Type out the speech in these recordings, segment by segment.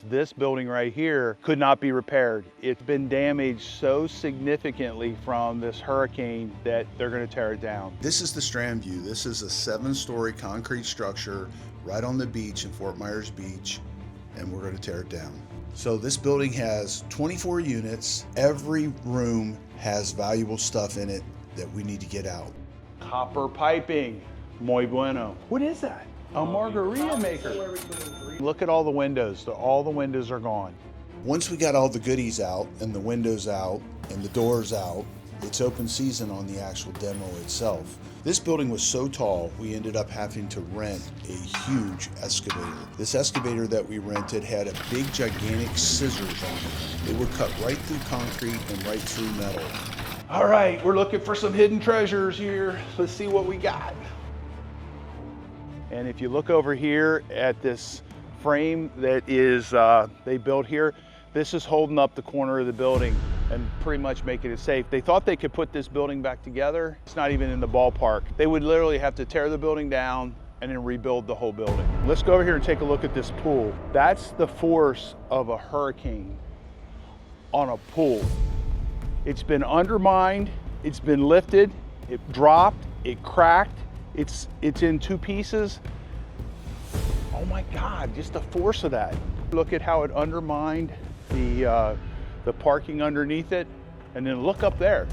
This building right here could not be repaired. It's been damaged so significantly from this hurricane that they're going to tear it down. This is the Strand View. This is a 7-story concrete structure right on the beach in Fort Myers Beach, and we're going to tear it down. So this building has 24 units. Every room has valuable stuff in it that we need to get out. Copper piping, muy bueno. What is that? A margarita maker. Look at all the windows. All the windows are gone. Once we got all the goodies out and the windows out and the doors out, it's open season on the actual demo itself. This building was so tall, we ended up having to rent a huge excavator. This excavator that we rented had a big, gigantic scissors on it. It would cut right through concrete and right through metal. All right, we're looking for some hidden treasures here. Let's see what we got. And if you look over here at this frame that is they built here, this is holding up the corner of the building and pretty much making it safe. They thought they could put this building back together. It's not even in the ballpark. They would literally have to tear the building down and then rebuild the whole building. Let's go over here and take a look at this pool. That's the force of a hurricane on a pool. It's been undermined, it's been lifted, it dropped, it cracked, it's in two pieces. Oh my God, just the force of that. Look at how it undermined the parking underneath it, and then look up there.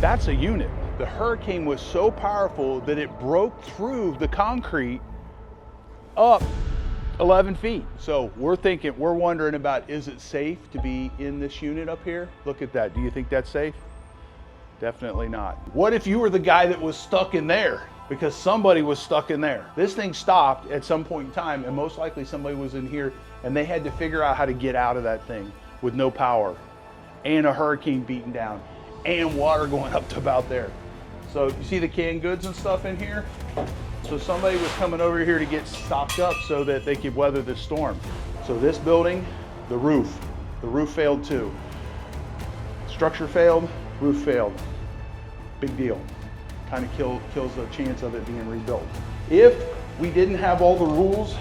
That's a unit. The hurricane was so powerful that it broke through the concrete up 11 feet. So we're wondering about, is it safe to be in this unit up here? Look at that. Do you think that's safe? Definitely not. What if you were the guy that was stuck in there? Because somebody was stuck in there. This thing stopped at some point in time, and most likely somebody was in here and they had to figure out how to get out of that thing with no power and a hurricane beating down and water going up to about there. So you see the canned goods and stuff in here? So somebody was coming over here to get stocked up so that they could weather this storm. So this building, the roof failed too. Structure failed, roof failed. Big deal. Kind of kills the chance of it being rebuilt. If we didn't have all the rules,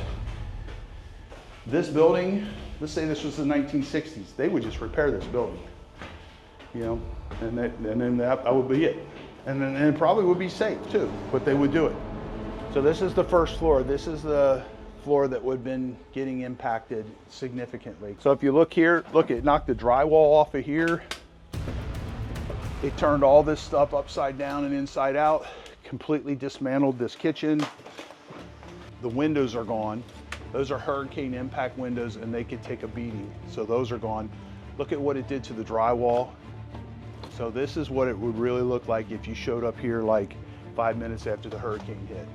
this building, let's say this was the 1960s, they would just repair this building, you know, and then that would be it. And then it probably would be safe too, but they would do it. So this is the first floor. This is the floor that would have been getting impacted significantly. So if you look here, look, it knocked the drywall off of here. It turned all this stuff upside down and inside out, completely dismantled this kitchen. The windows are gone. Those are hurricane impact windows and they could take a beating. So those are gone. Look at what it did to the drywall. So this is what it would really look like if you showed up here like 5 minutes after the hurricane hit.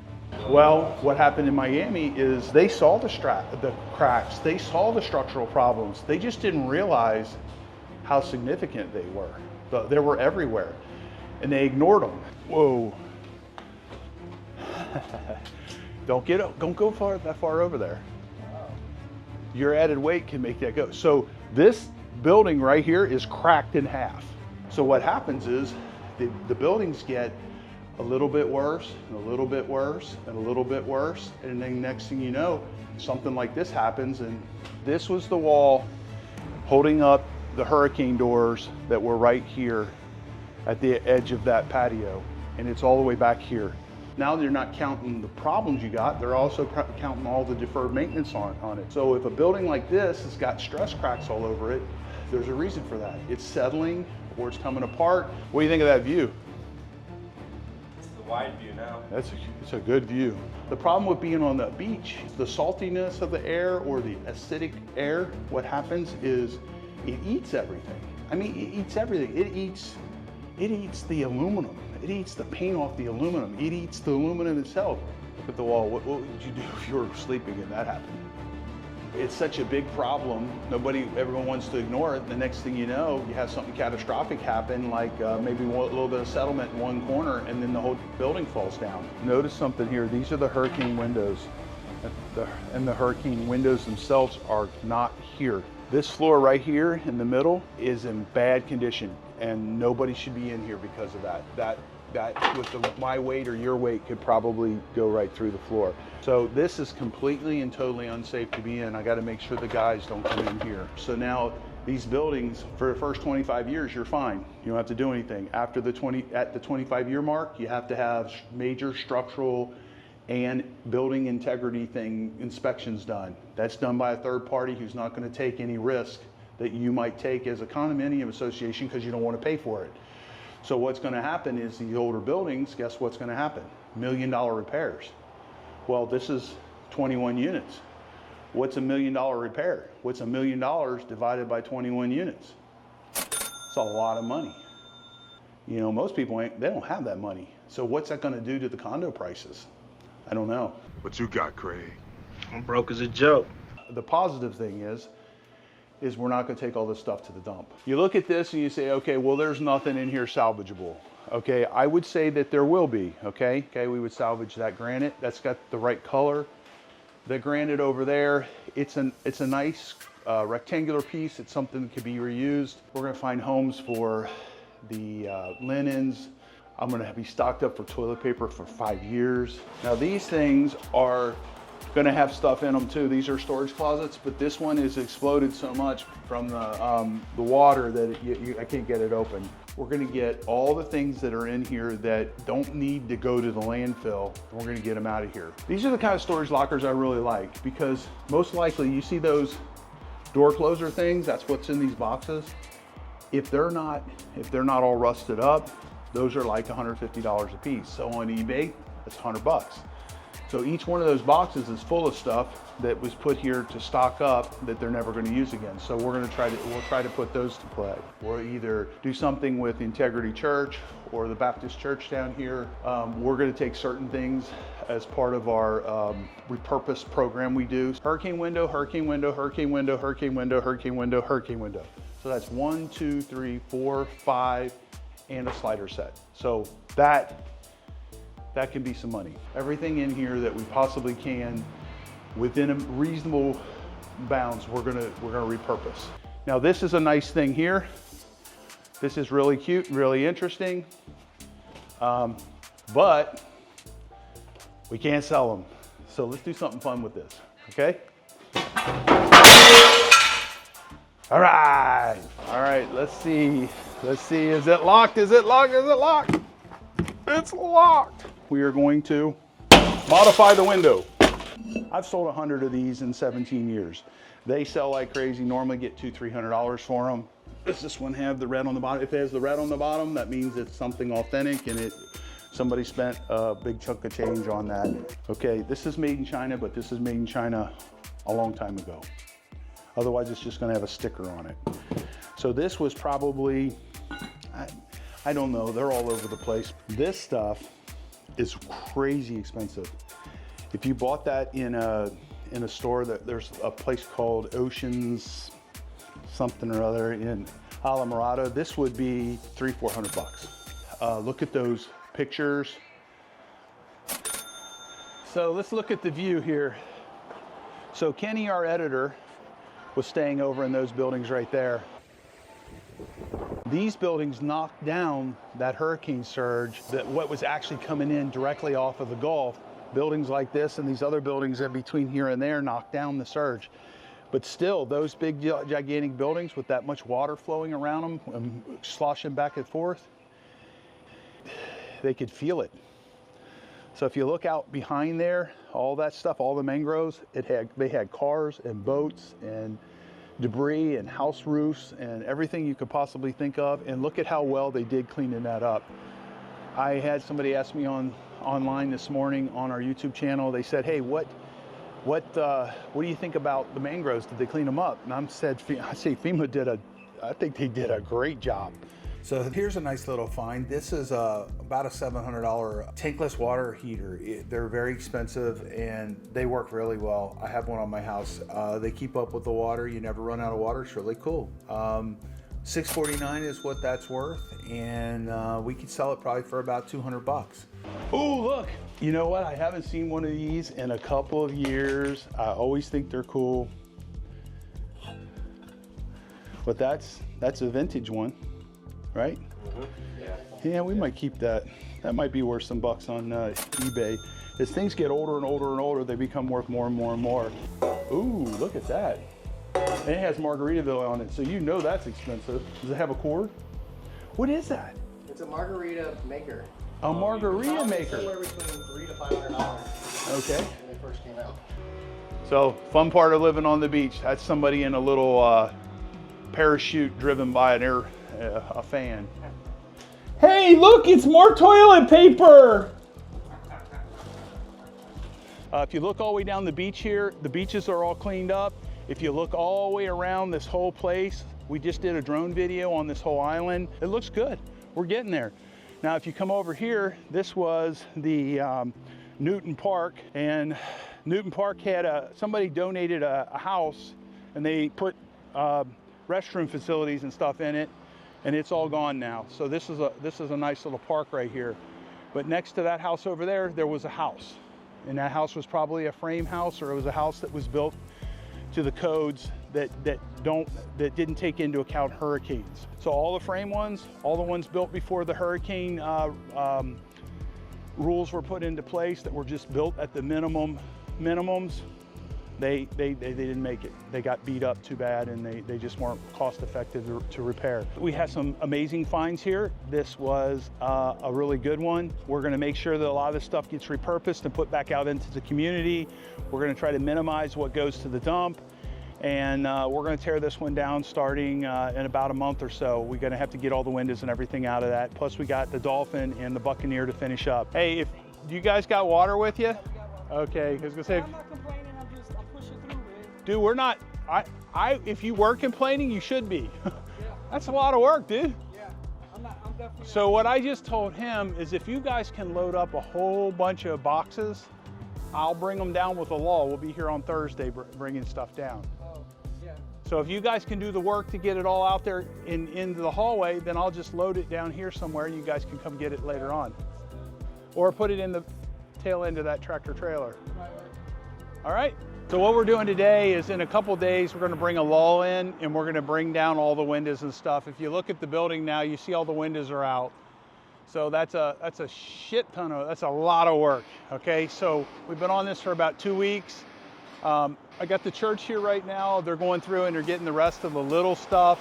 Well, what happened in Miami is they saw the cracks, they saw the structural problems. They just didn't realize how significant they were. They were everywhere, and they ignored them. Whoa! Don't go that far over there. Your added weight can make that go. So this building right here is cracked in half. So what happens is the buildings get a little bit worse, and a little bit worse, and a little bit worse, and then next thing you know, something like this happens. And this was the wall holding up the hurricane doors that were right here at the edge of that patio, and it's all the way back here. Now they're not counting the problems you got, they're also counting all the deferred maintenance on it. So if a building like this has got stress cracks all over it, there's a reason for that. It's settling or it's coming apart. What do you think of that view? It's the wide view now. It's a good view. The problem with being on the beach, the saltiness of the air or the acidic air, what happens is it eats everything. I mean, it eats everything. It eats the aluminum. It eats the paint off the aluminum. It eats the aluminum itself. Look at the wall. What would you do if you were sleeping and that happened? It's such a big problem. Everyone wants to ignore it. The next thing you know, you have something catastrophic happen, like maybe a little bit of settlement in one corner, and then the whole building falls down. Notice something here. These are the hurricane windows, and the hurricane windows themselves are not here. This floor right here in the middle is in bad condition, and nobody should be in here because of that. that with my weight or your weight could probably go right through the floor. So this is completely and totally unsafe to be in. I got to make sure the guys don't come in here. So now these buildings, for the first 25 years, you're fine. You don't have to do anything. After the 25-year mark, you have to have major structural and building integrity inspections done. That's done by a third party who's not going to take any risk that you might take as a condominium association because you don't want to pay for it. So what's going to happen is the older buildings, guess what's going to happen? $1 million repairs. Well, this is 21 units. What's $1 million repair? What's $1 million divided by 21 units? It's a lot of money. You know, most people they don't have that money. So what's that going to do to the condo prices? I don't know. What you got, Craig? I'm broke as a joke. The positive thing is we're not going to take all this stuff to the dump. You look at this and you say, okay, well, there's nothing in here salvageable. Okay, I would say that there will be, okay? Okay, we would salvage that granite. That's got the right color. The granite over there, it's a nice rectangular piece. It's something that could be reused. We're going to find homes for the linens. I'm going to be stocked up for toilet paper for 5 years. Now these things are going to have stuff in them too. These are storage closets, but this one is exploded so much from the water that I can't get it open. We're going to get all the things that are in here that don't need to go to the landfill. We're going to get them out of here. These are the kind of storage lockers I really like because most likely you see those door closer things. That's what's in these boxes. If they're not all rusted up, those are like $150 a piece. So on eBay, it's $100. So each one of those boxes is full of stuff that was put here to stock up that they're never going to use again. So we'll try to put those to play. We'll either do something with Integrity Church or the Baptist Church down here. We're going to take certain things as part of our repurpose program we do. Hurricane window, hurricane window, hurricane window, hurricane window, hurricane window, hurricane window. So that's 1, 2, 3, 4, 5, and a slider set. So that can be some money. Everything in here that we possibly can, within a reasonable bounds, we're gonna repurpose. Now this is a nice thing here. This is really cute, really interesting, but we can't sell them. So let's do something fun with this, okay? All right, let's see, is it locked, is it locked, is it locked? It's locked. We are going to modify the window. I've sold 100 of these in 17 years. They sell like crazy, normally get $200-300 for them. Does this one have the red on the bottom? If it has the red on the bottom, that means it's something authentic and somebody spent a big chunk of change on that. Okay, this is made in China, but this is made in China a long time ago. Otherwise, it's just gonna have a sticker on it. So this was probably, I don't know, they're all over the place. This stuff is crazy expensive. If you bought that in a store, there's a place called Oceans something or other in Alamorado, this would be $300-400 bucks. Look at those pictures. So let's look at the view here. So Kenny, our editor, was staying over in those buildings right there. These buildings knocked down that hurricane surge, what was actually coming in directly off of the Gulf. Buildings like this and these other buildings in between here and there knocked down the surge. But still, those big, gigantic buildings with that much water flowing around them and sloshing back and forth, they could feel it. So if you look out behind there, all that stuff, all the mangroves, they had cars and boats and debris and house roofs and everything you could possibly think of. And look at how well they did cleaning that up. I had somebody ask me online this morning on our YouTube channel. They said, "Hey, what do you think about the mangroves? Did they clean them up?" And I say FEMA I think they did a great job. So here's a nice little find. This is about a $700 tankless water heater. They're very expensive and they work really well. I have one on my house. They keep up with the water. You never run out of water. It's really cool. $649 is what that's worth, and we could sell it probably for about 200 bucks. Oh, look, you know what? I haven't seen one of these in a couple of years. I always think they're cool, but that's a vintage one. right? Yeah, we might keep that. That might be worth some bucks on eBay. As things get older and older and older, they become worth more and more and more. Ooh, look at that. And it has Margaritaville on it, so you know that's expensive. Does it have a cord? What is that? It's a margarita maker. A margarita maker. Somewhere between $300 to $500. Okay. When they first came out. So, fun part of living on the beach. That's somebody in a little parachute driven by a fan. Hey, look, it's more toilet paper. If you look all the way down the beach here, the beaches are all cleaned up. If you look all the way around this whole place, we just did a drone video on this whole island. It looks good. We're getting there. Now, if you come over here, this was the Newton Park, and Newton Park had somebody donated a house, and they put restroom facilities and stuff in it, and it's all gone now. So this is a nice little park right here. But next to that house over there was a house. And that house was probably a frame house, or it was a house that was built to the codes that didn't take into account hurricanes. So all the frame ones, all the ones built before the hurricane rules were put into place that were just built at the minimums, they didn't make it. They got beat up too bad, and they just weren't cost effective to repair. We have some amazing finds here. This was a really good one. We're gonna make sure that a lot of this stuff gets repurposed and put back out into the community. We're gonna try to minimize what goes to the dump, and we're gonna tear this one down starting in about a month or so. We're gonna have to get all the windows and everything out of that. Plus we got the Dolphin and the Buccaneer to finish up. Hey, do you guys got water with you? Okay, I was gonna say. I'm not complaining, I'm pushing through, man. Dude, we're not, if you were complaining, you should be. That's a lot of work, dude. Yeah, I'm definitely. So what I just told him is if you guys can load up a whole bunch of boxes, I'll bring them down with the law. We'll be here on Thursday bringing stuff down. Oh, yeah. So if you guys can do the work to get it all out there into the hallway, then I'll just load it down here somewhere and you guys can come get it later on. Or put it in the tail end of that tractor trailer. All right? So what we're doing today is in a couple days, we're gonna bring a lull in and we're gonna bring down all the windows and stuff. If you look at the building now, you see all the windows are out. So that's a shit ton that's a lot of work, okay? So we've been on this for about 2 weeks. I got the church here right now. They're going through and they're getting the rest of the little stuff.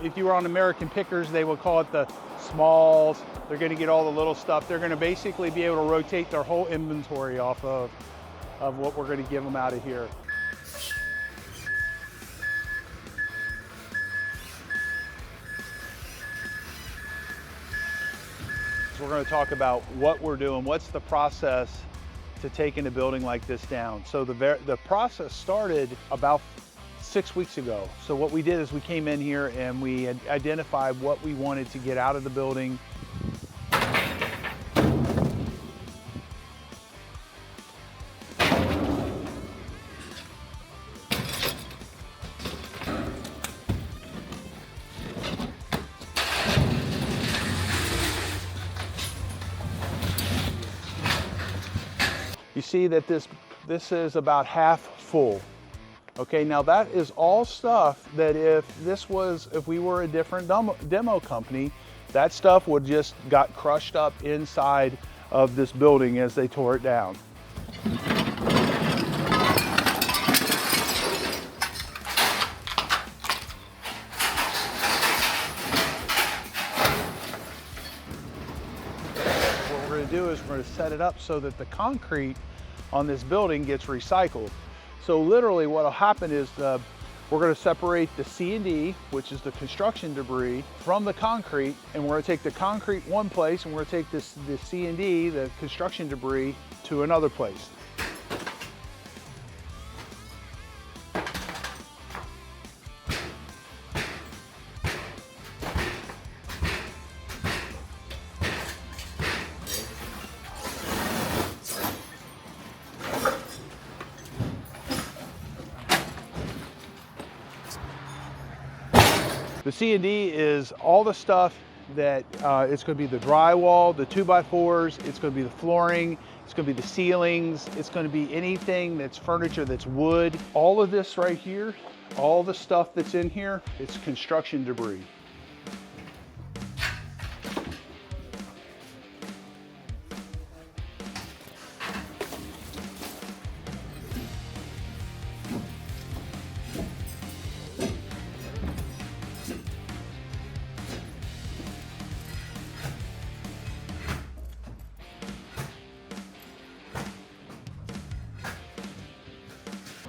If you were on American Pickers, they would call it the smalls. They're gonna get all the little stuff. They're gonna basically be able to rotate their whole inventory off of what we're gonna give them out of here. So we're gonna talk about what we're doing, what's the process to taking a building like this down. So the process started about 6 weeks ago. So what we did is we came in here and we identified what we wanted to get out of the building. You see that this is about half full. Okay, now that is all stuff that if we were a different demo company, that stuff would just got crushed up inside of this building as they tore it down. What we're going to do is we're going to set it up so that the concrete on this building gets recycled. So literally what will happen is we're going to separate the C&D, which is the construction debris, from the concrete, and we're going to take the concrete one place and we're going to take the C&D, the construction debris, to another place. The C&D is all the stuff that it's going to be the drywall, the 2x4s, it's going to be the flooring, it's going to be the ceilings, it's going to be anything that's furniture that's wood. All of this right here, all the stuff that's in here, it's construction debris.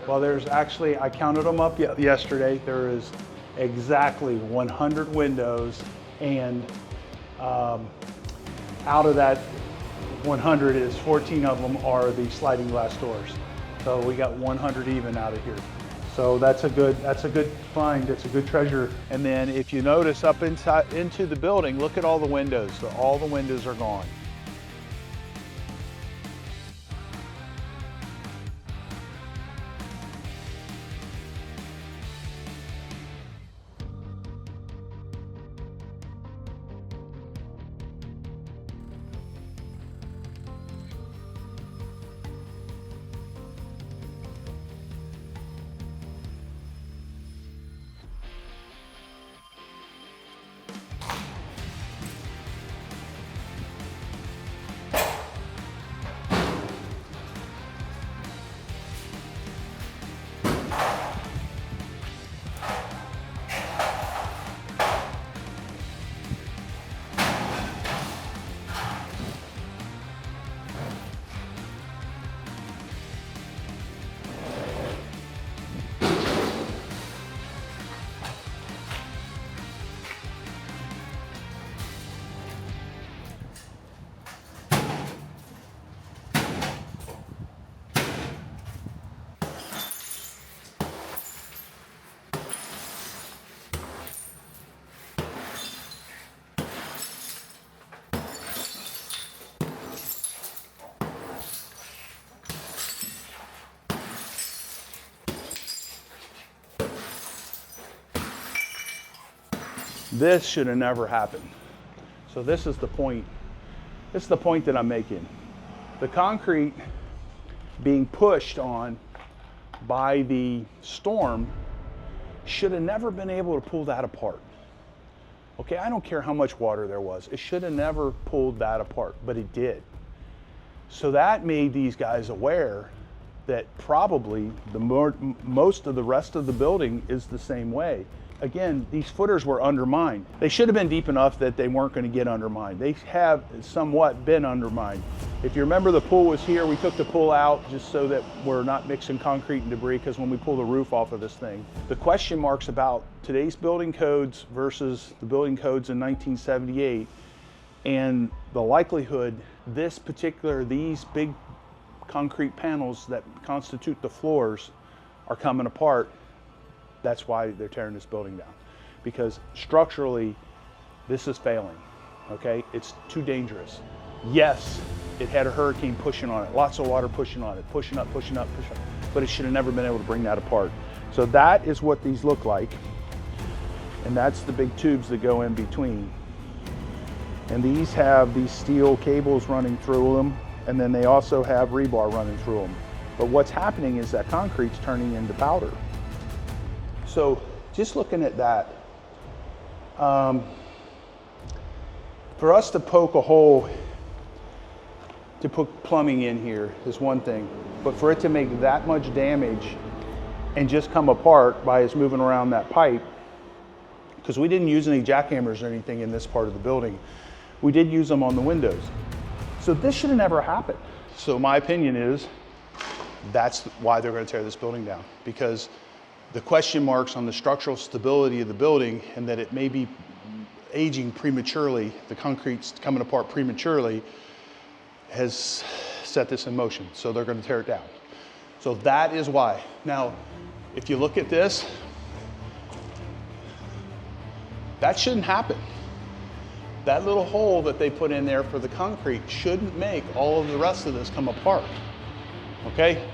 Well, there's actually, I counted them up yesterday. There is exactly 100 windows, and out of that 100 is 14 of them are the sliding glass doors. So we got 100 even out of here. So that's a good find. It's a good treasure. And then if you notice up inside into the building, look at all the windows. So all the windows are gone. This should have never happened. So this is the point. This is the point that I'm making. The concrete being pushed on by the storm should have never been able to pull that apart. Okay, I don't care how much water there was. It should have never pulled that apart, but it did. So that made these guys aware that probably most of the rest of the building is the same way. Again, these footers were undermined. They should have been deep enough that they weren't going to get undermined. They have somewhat been undermined. If you remember, the pool was here. We took the pool out just so that we're not mixing concrete and debris, because when we pull the roof off of this thing, the question marks about today's building codes versus the building codes in 1978, and the likelihood these big concrete panels that constitute the floors are coming apart. That's why they're tearing this building down, because structurally this is failing. Okay, it's too dangerous. Yes, it had a hurricane pushing on it, lots of water pushing on it, pushing up, but it should have never been able to bring that apart. So that is what these look like, and that's the big tubes that go in between. And these have these steel cables running through them, and then they also have rebar running through them. But what's happening is that concrete's turning into powder. So just looking at that, for us to poke a hole to put plumbing in here is one thing, but for it to make that much damage and just come apart by us moving around that pipe, because we didn't use any jackhammers or anything in this part of the building. We did use them on the windows. So this should have never happened. So my opinion is that's why they're going to tear this building down, because the question marks on the structural stability of the building, and that it may be aging prematurely, the concrete's coming apart prematurely, has set this in motion. So they're going to tear it down. So that is why. Now, if you look at this, that shouldn't happen. That little hole that they put in there for the concrete shouldn't make all of the rest of this come apart. Okay?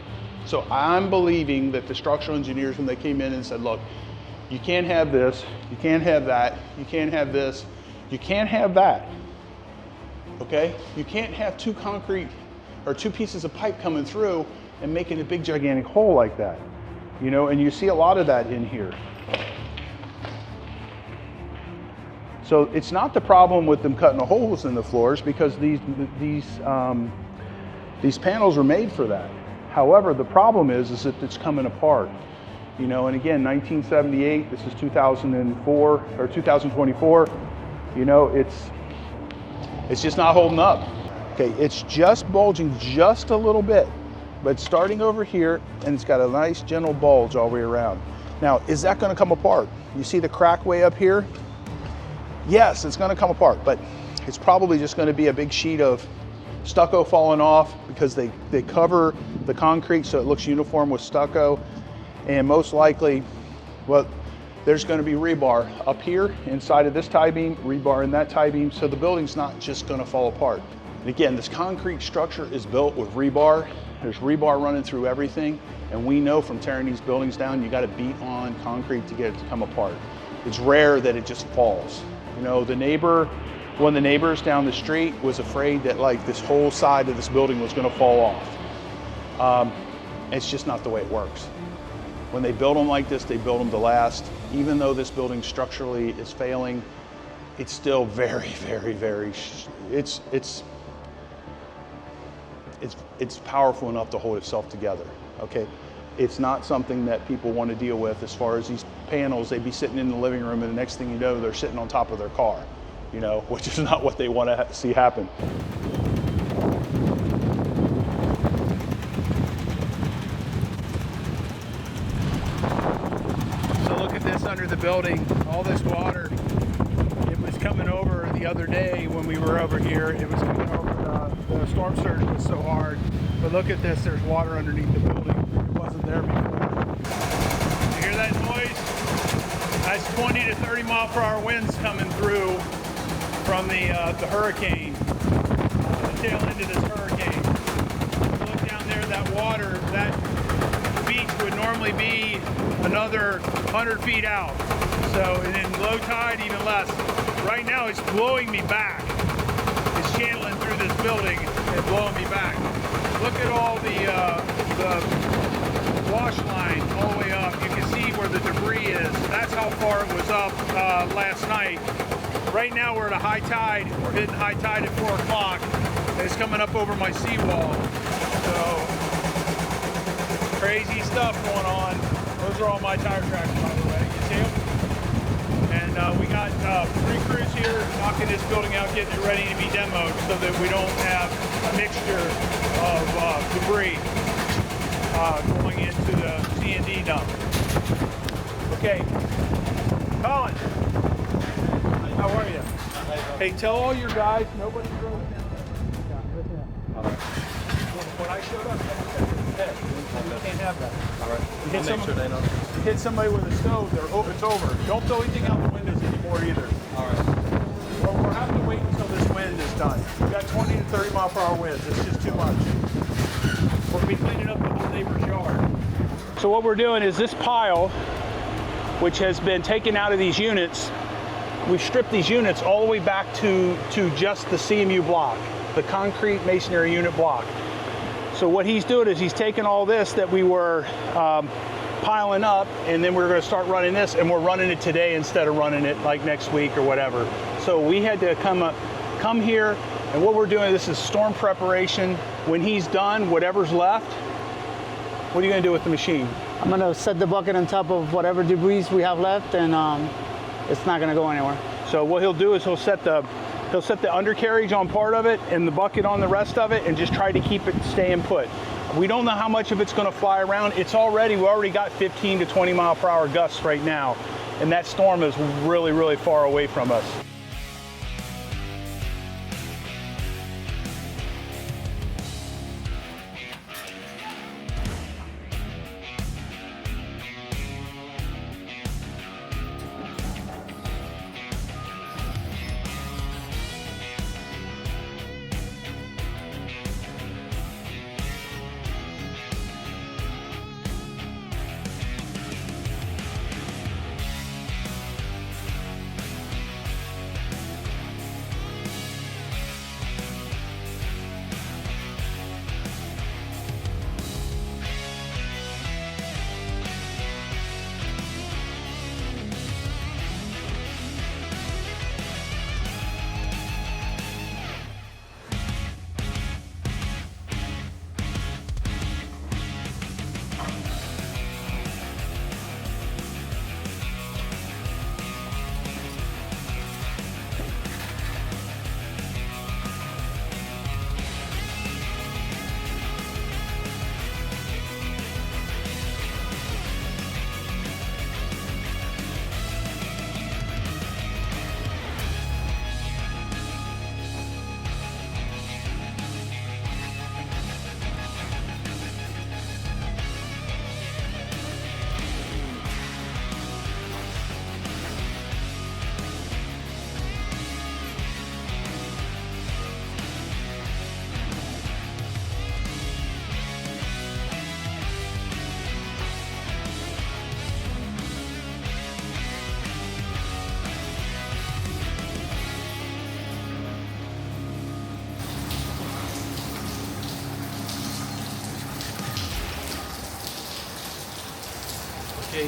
So I'm believing that the structural engineers, when they came in and said, look, you can't have this, you can't have that, you can't have this, you can't have that. Okay? You can't have two concrete or two pieces of pipe coming through and making a big gigantic hole like that. You know, and you see a lot of that in here. So it's not the problem with them cutting the holes in the floors, because these panels are made for that. However, the problem is that it's coming apart. You know, and again, 1978, this is 2004 or 2024. You know, it's just not holding up. Okay, it's just bulging just a little bit. but starting over here, and it's got a nice gentle bulge all the way around. Now, is that gonna come apart? You see the crack way up here? Yes, it's gonna come apart, but it's probably just gonna be a big sheet of stucco falling off because they cover the concrete so it looks uniform with stucco. And most likely, well, there's gonna be rebar up here inside of this tie beam, rebar in that tie beam, so the building's not just gonna fall apart. And again, this concrete structure is built with rebar. There's rebar running through everything, and we know from tearing these buildings down, you gotta beat on concrete to get it to come apart. It's rare that it just falls. You know, one of the neighbors down the street was afraid that like this whole side of this building was gonna fall off. It's just not the way it works. When they build them like this, they build them to last. Even though this building structurally is failing, it's still very, very, very, it's powerful enough to hold itself together, okay? It's not something that people want to deal with as far as these panels. They'd be sitting in the living room and the next thing you know, they're sitting on top of their car, you know, which is not what they want to see happen. So look at this under the building, all this water. It was coming over the other day when we were over here. It was coming over, the storm surge was so hard. But look at this, there's water underneath the building. It wasn't there before. You hear that noise? That's 20 to 30 mile per hour winds coming through from the hurricane, the tail end of this hurricane. Look down there, that water, that beach would normally be another 100 feet out. So, and in low tide, even less. Right now, it's blowing me back. It's channeling through this building and blowing me back. Look at all the wash line all the way up. You can see where the debris is. That's how far it was up last night. Right now, we're at a high tide. We're hitting high tide at 4 o'clock. It's coming up over my seawall. So, crazy stuff going on. Those are all my tire tracks, by the way. You see them? And we got 3 crews here knocking this building out, getting it ready to be demoed so that we don't have a mixture of debris going into the C&D dump. Okay, Colin, how are you? Hey, tell all your guys, nobody drove down. When I showed up, you can't have that. All right. You hit somebody with a stove, it's over. Don't throw anything out the windows anymore either. All right. Well, we'll have to wait until this wind is done. We've got 20 to 30 mile per hour winds. It's just too much. We'll be cleaning up the whole neighbor's yard. So what we're doing is this pile, which has been taken out of these units, we've stripped these units all the way back to just the CMU block, the concrete masonry unit block. So what he's doing is he's taking all this that we were piling up, and then we're going to start running this, and we're running it today instead of running it like next week or whatever. So we had to come here, and what we're doing, this is storm preparation. When he's done, whatever's left, what are you going to do with the machine? I'm going to set the bucket on top of whatever debris we have left, and it's not going to go anywhere. So what he'll do is he'll set the undercarriage on part of it and the bucket on the rest of it, and just try to keep it staying put. We don't know how much of it's going to fly around. We already got 15 to 20 mile per hour gusts right now, and that storm is really, really far away from us.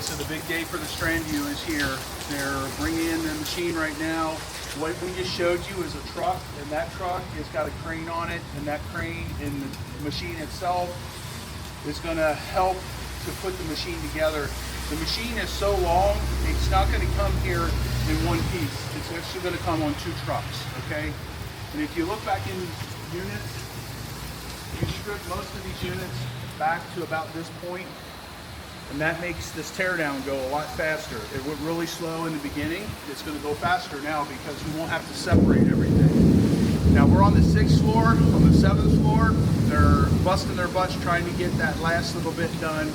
so the big day for the Strand View is here. They're bringing in the machine right now. What we just showed you is a truck, and that truck has got a crane on it, and that crane and the machine itself is gonna help to put the machine together. The machine is so long, it's not gonna come here in one piece. It's actually gonna come on 2 trucks, okay? And if you look back in units, you strip most of these units back to about this point, and that makes this teardown go a lot faster. It went really slow in the beginning. It's going to go faster now because we won't have to separate everything. Now we're on the 6th floor. On the 7th floor, they're busting their butts trying to get that last little bit done.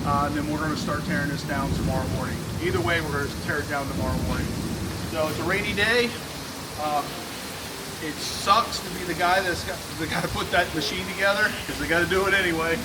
And then we're going to start tearing this down tomorrow morning. Either way, we're going to tear it down tomorrow morning. So it's a rainy day. It sucks to be the guy that's got to put that machine together because they got to do it anyway.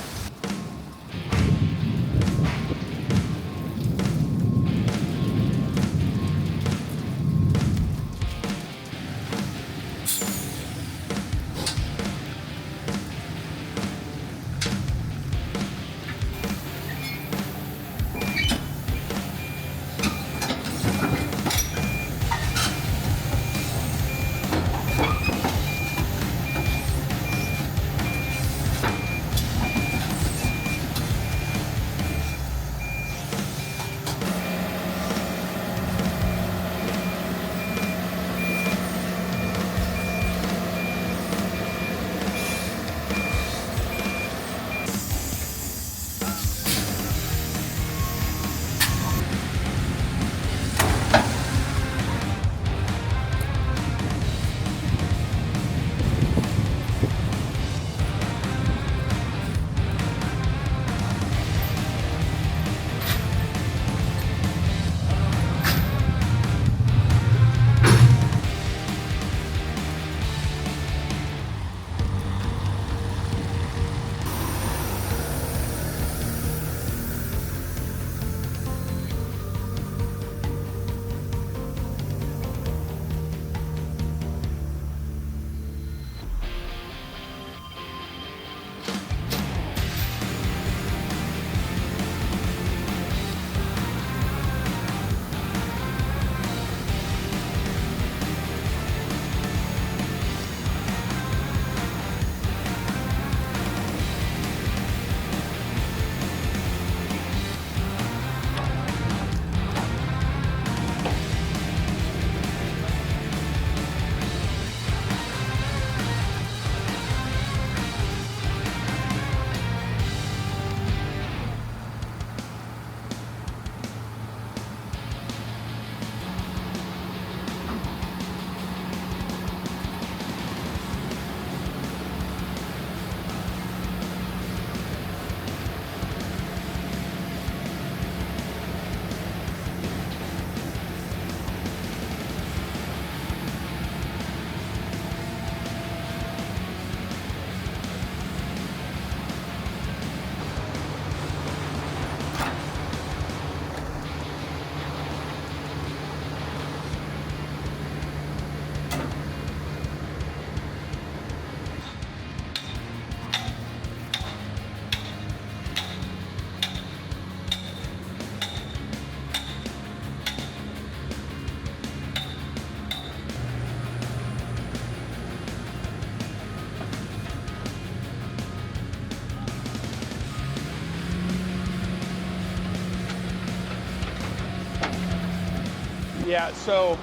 Yeah, so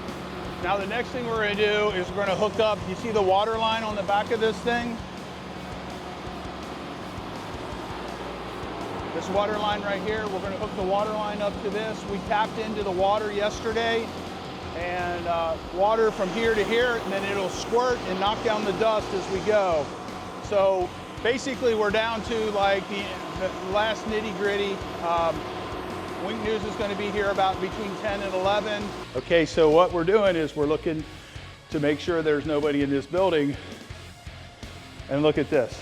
now the next thing we're gonna do is we're gonna hook up, you see the water line on the back of this thing? This water line right here, we're gonna hook the water line up to this. We tapped into the water yesterday, and water from here to here, and then it'll squirt and knock down the dust as we go. So basically we're down to like the last nitty gritty. Wink News is going to be here about between 10 and 11. Okay, so what we're doing is we're looking to make sure there's nobody in this building. And look at this.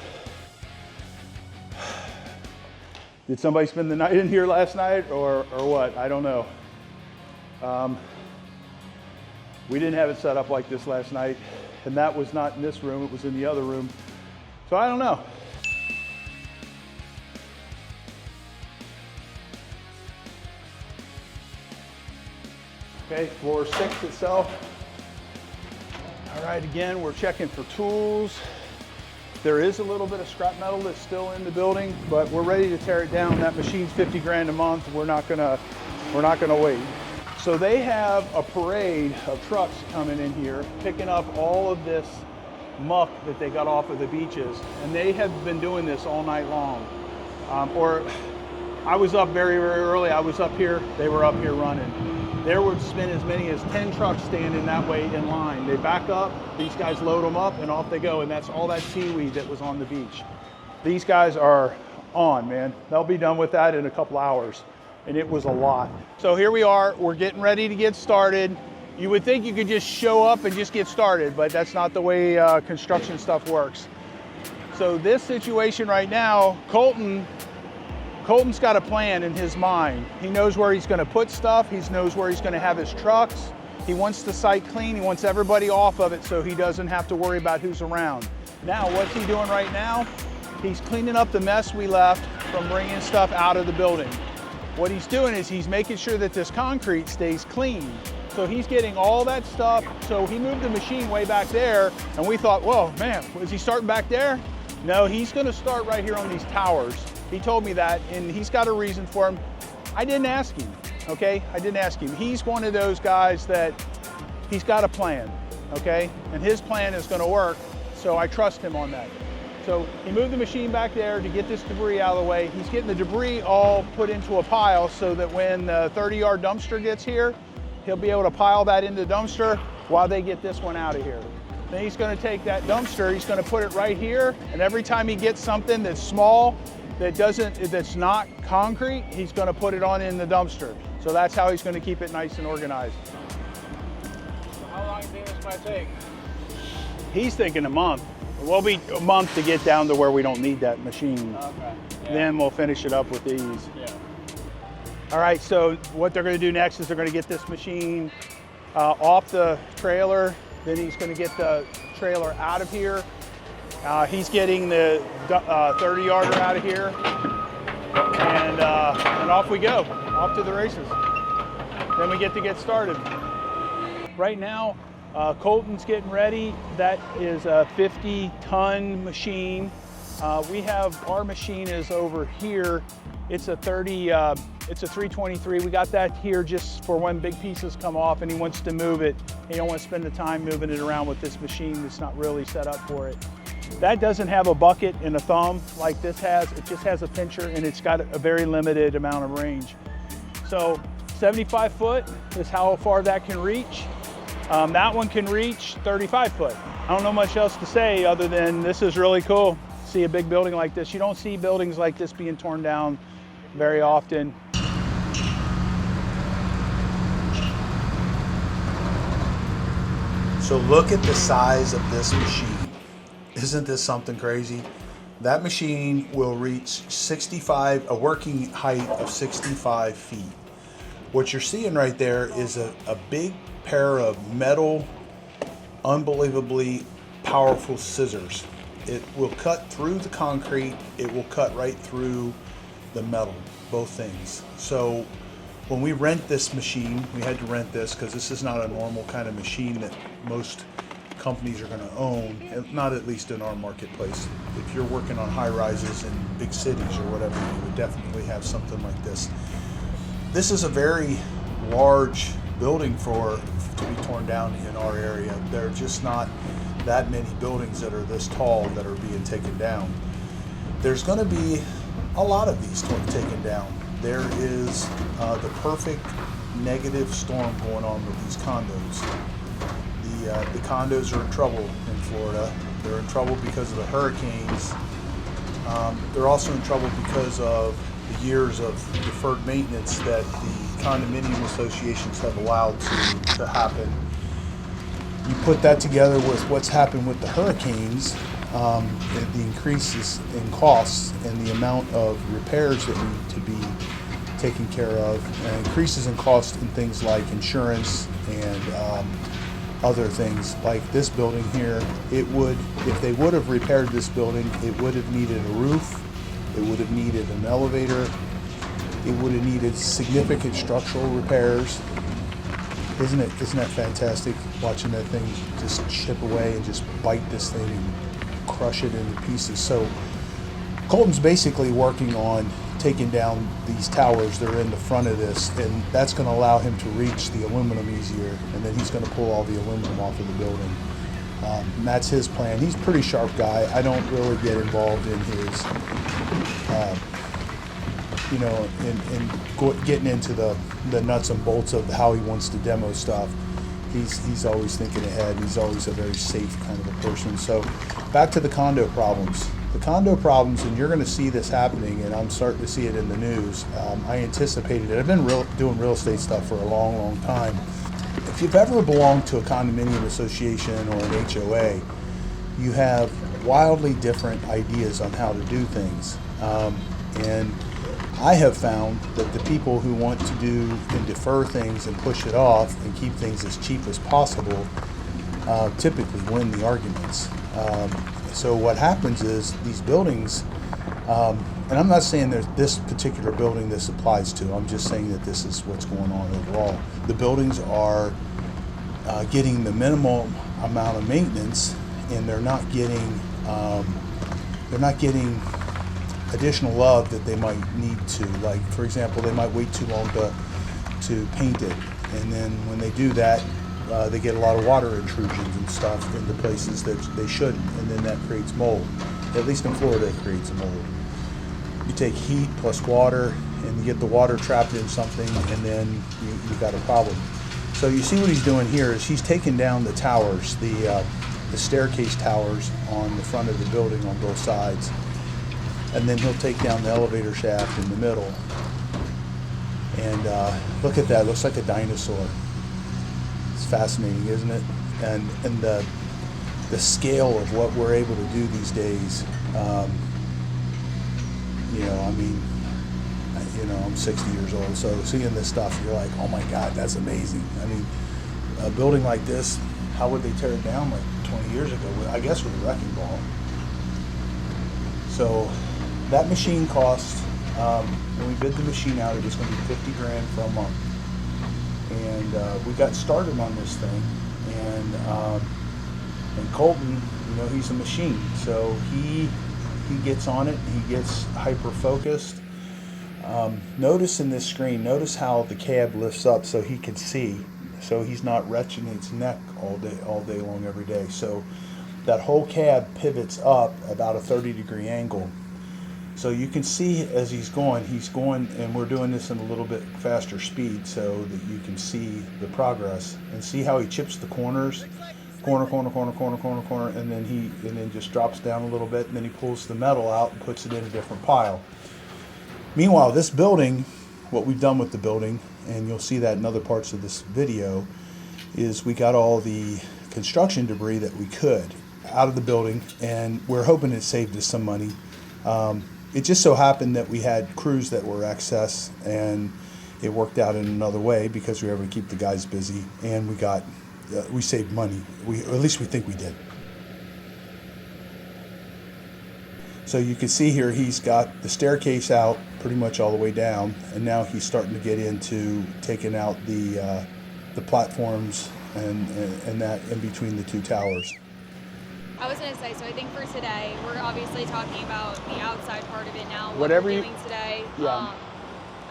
Did somebody spend the night in here last night or what? I don't know. We didn't have it set up like this last night, and that was not in this room, it was in the other room. So I don't know. Okay, floor 6 itself. All right, again, we're checking for tools. There is a little bit of scrap metal that's still in the building, but we're ready to tear it down. That machine's 50 grand a month. We're not gonna wait. So they have a parade of trucks coming in here, picking up all of this muck that they got off of the beaches, and they have been doing this all night long. I was up very, very early. I was up here. They were up here running. There would been as many as 10 trucks standing that way in line. They back up, these guys load them up, and off they go, and that's all that seaweed that was on the beach. These guys are on, man. They'll be done with that in a couple hours, and it was a lot. So here we are. We're getting ready to get started. You would think you could just show up and just get started, but that's not the way construction stuff works. So this situation right now, Colton's got a plan in his mind. He knows where he's gonna put stuff. He knows where he's gonna have his trucks. He wants the site clean. He wants everybody off of it so he doesn't have to worry about who's around. Now, what's he doing right now? He's cleaning up the mess we left from bringing stuff out of the building. What he's doing is he's making sure that this concrete stays clean. So he's getting all that stuff. So he moved the machine way back there, and we thought, whoa, man, is he starting back there? No, he's gonna start right here on these towers. He told me that, and he's got a reason for him. I didn't ask him, okay? I didn't ask him. He's one of those guys that he's got a plan, okay? And his plan is gonna work, so I trust him on that. So he moved the machine back there to get this debris out of the way. He's getting the debris all put into a pile so that when the 30-yard dumpster gets here, he'll be able to pile that in the dumpster while they get this one out of here. Then he's gonna take that dumpster, he's gonna put it right here, and every time he gets something that's small, that's not concrete, he's gonna put it on in the dumpster. So that's how he's gonna keep it nice and organized. So how long do you think this might take? He's thinking a month. It will be a month to get down to where we don't need that machine. Okay. Yeah. Then we'll finish it up with these. Yeah. All right, so what they're gonna do next is they're gonna get this machine off the trailer. Then he's gonna get the trailer out of here. He's getting the 30-yarder out of here, and off we go, off to the races. Then we get started. Right now, Colton's getting ready. That is a 50-ton machine. Our machine is over here. It's a 323. We got that here just for when big pieces come off and he wants to move it. He don't want to spend the time moving it around with this machine that's not really set up for it. That doesn't have a bucket and a thumb like this has. It just has a pincher and it's got a very limited amount of range. So 75 foot is how far that can reach. That one can reach 35 foot. I don't know much else to say other than this is really cool. See a big building like this. You don't see buildings like this being torn down very often. So look at the size of this machine. Isn't this something crazy? That machine will reach a working height of 65 feet. What you're seeing right there is a big pair of metal, unbelievably powerful scissors. It will cut through the concrete, it will cut right through the metal, both things. So when we rent this machine, we had to rent this because this is not a normal kind of machine that most companies are going to own, not at least in our marketplace. If you're working on high rises in big cities or whatever, you would definitely have something like this. This is a very large building to be torn down in our area. There are just not that many buildings that are this tall that are being taken down. There's going to be a lot of these taken down. There is the perfect negative storm going on with these condos. The condos are in trouble in Florida. They're in trouble because of the hurricanes. They're also in trouble because of the years of deferred maintenance that the condominium associations have allowed to happen. You put that together with what's happened with the hurricanes, the increases in costs and the amount of repairs that need to be taken care of, and increases in cost in things like insurance and other things like this building here. If they would have repaired this building, it would have needed a roof, it would have needed an elevator, it would have needed significant structural repairs. Isn't that fantastic? Watching that thing just chip away and just bite this thing and crush it into pieces. So Colton's basically working on taking down these towers that are in the front of this, and that's going to allow him to reach the aluminum easier, and then he's going to pull all the aluminum off of the building. And that's his plan. He's a pretty sharp guy. I don't really get involved in his, getting into the nuts and bolts of how he wants to demo stuff. He's always thinking ahead. He's always a very safe kind of a person. So back to the condo problems. The condo problems, and you're going to see this happening, and I'm starting to see it in the news. I anticipated it. I've been doing real estate stuff for a long, long time. If you've ever belonged to a condominium association or an HOA, you have wildly different ideas on how to do things. And I have found that the people who want to do and defer things and push it off and keep things as cheap as possible typically win the arguments. So what happens is these buildings, and I'm not saying there's this particular building this applies to, I'm just saying that this is what's going on overall. The buildings are getting the minimal amount of maintenance, and they're not getting additional love that they might need to. Like, for example, they might wait too long to paint it, and then when they do that, they get a lot of water intrusions and stuff into places that they shouldn't, and then that creates mold. At least in Florida, it creates a mold. You take heat plus water, and you get the water trapped in something, and then you've got a problem. So you see what he's doing here is he's taking down the towers, the staircase towers on the front of the building on both sides, and then he'll take down the elevator shaft in the middle. And look at that, it looks like a dinosaur. It's fascinating, isn't it? And the scale of what we're able to do these days. I'm 60 years old, so seeing this stuff, you're like, oh my God, that's amazing. I mean, a building like this, how would they tear it down like 20 years ago? I guess with a wrecking ball. So that machine cost, when we bid the machine out, it was going to be $50 grand for a month. And we got started on this thing, and Colton, he's a machine, so he gets on it, he gets hyper focused. Notice in this screen, notice how the cab lifts up so he can see, so he's not retching its neck all day long every day. So that whole cab pivots up about a 30-degree angle. So you can see as he's going, and we're doing this in a little bit faster speed so that you can see the progress and see how he chips the corners, corner, and then just drops down a little bit, and then he pulls the metal out and puts it in a different pile. Meanwhile, this building, what we've done with the building, and you'll see that in other parts of this video, is we got all the construction debris that we could out of the building, and we're hoping it saved us some money. It just so happened that we had crews that were excess, and it worked out in another way because we were able to keep the guys busy, and we saved money. At least we think we did. So you can see here he's got the staircase out pretty much all the way down, and now he's starting to get into taking out the platforms and that in between the two towers. I was going to say, so I think for today, we're obviously talking about the outside part of it now, what Whatever we're you- doing today. Yeah.